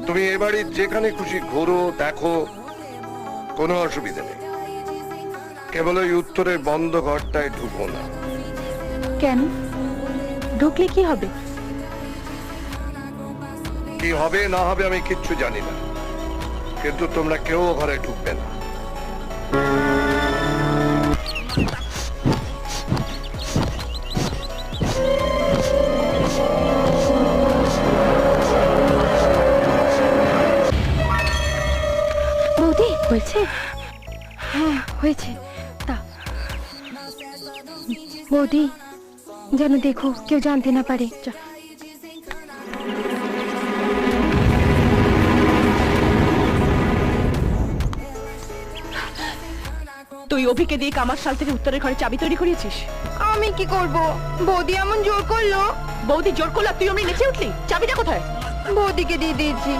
তুমি এ বাড়ির যেখানে খুশি ঘোরো, দেখো, কোনো অসুবিধা নেই। কেবল ওই উত্তরের বন্ধ ঘরটায় ঢুকো না। কেন? ঢুকলে কি হবে? কি হবে না হবে আমি কিচ্ছু জানি না, কিন্তু তোমরা কেউ ঘরে ঢুকবে না। বৌদি হয়েছে? হ্যাঁ হয়েছে। তা বৌদি যেন দেখো কেউ জানতে না পারে। তুই অভিকে দিয়ে কামার সাল থেকে উত্তরের ঘরে চাবি তৈরি করিয়েছিস? আমি কি করব? বৌদি এমন জোর করলো। বৌদি জোর করলো, তুই অমনি নেচে উঠলি। চাবিটা কোথায়? বৌদিকে দিয়ে দিয়েছি।